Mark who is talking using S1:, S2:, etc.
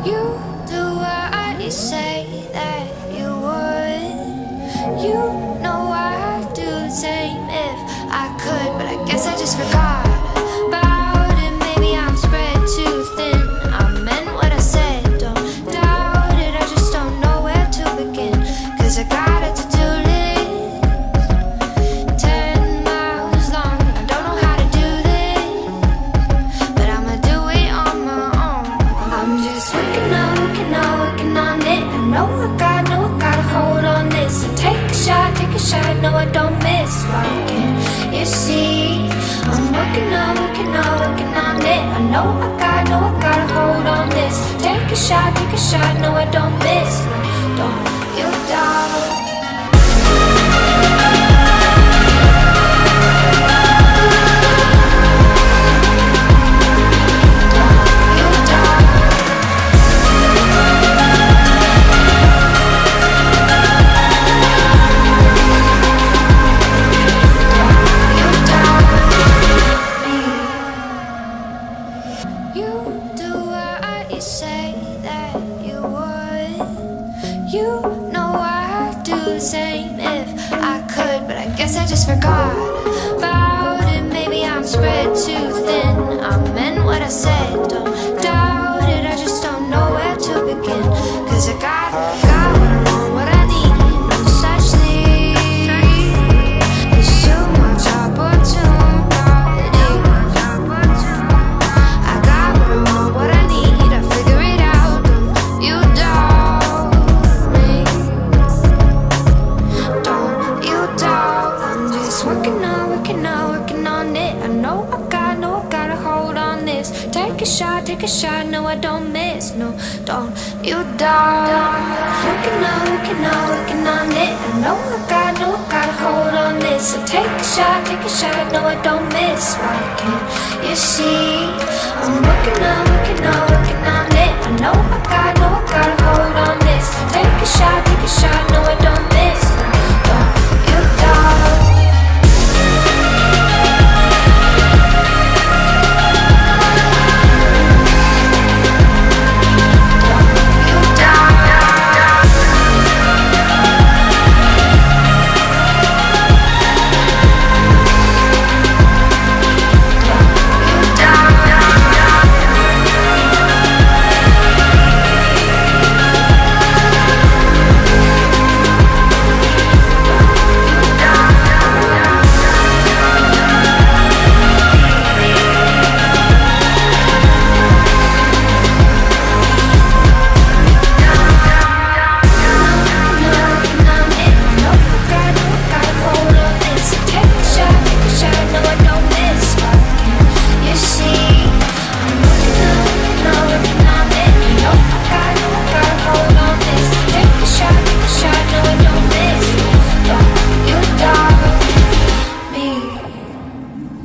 S1: You do what you say that you would. You know I'd do the same if I could, but I guess I just forgot about it. Maybe I'm spread too thin. I meant what I said, don't doubt it. I just don't know where to begin, 'cause I got a to-do list 10 miles long, and I don't know how to do this, but I'ma do it on my own. I'm just working on it. I know I gotta hold on this. So take a shot, no I don't miss. Why can't you see? I'm working on it. I know I gotta hold on this. Take a shot, no I don't miss. Don't you doubt? You do what you say that you would. You know I'd do the same if I could, but I guess I just forgot about it. Maybe I'm spread too thin. I meant what I said, don't doubt it. I just don't know where to begin, 'cause I got what I want, what I need, no such thing. It's too much opportunity. I got what I want, what I need, I figure it out. Don't you doubt me? Don't you doubt? I'm just working on it. I know I gotta hold on this. Take a shot, no I don't miss. No, don't you doubt? Working on it. I know I gotta hold on this. So take a shot, no I don't miss. Why can't you see? I'm working on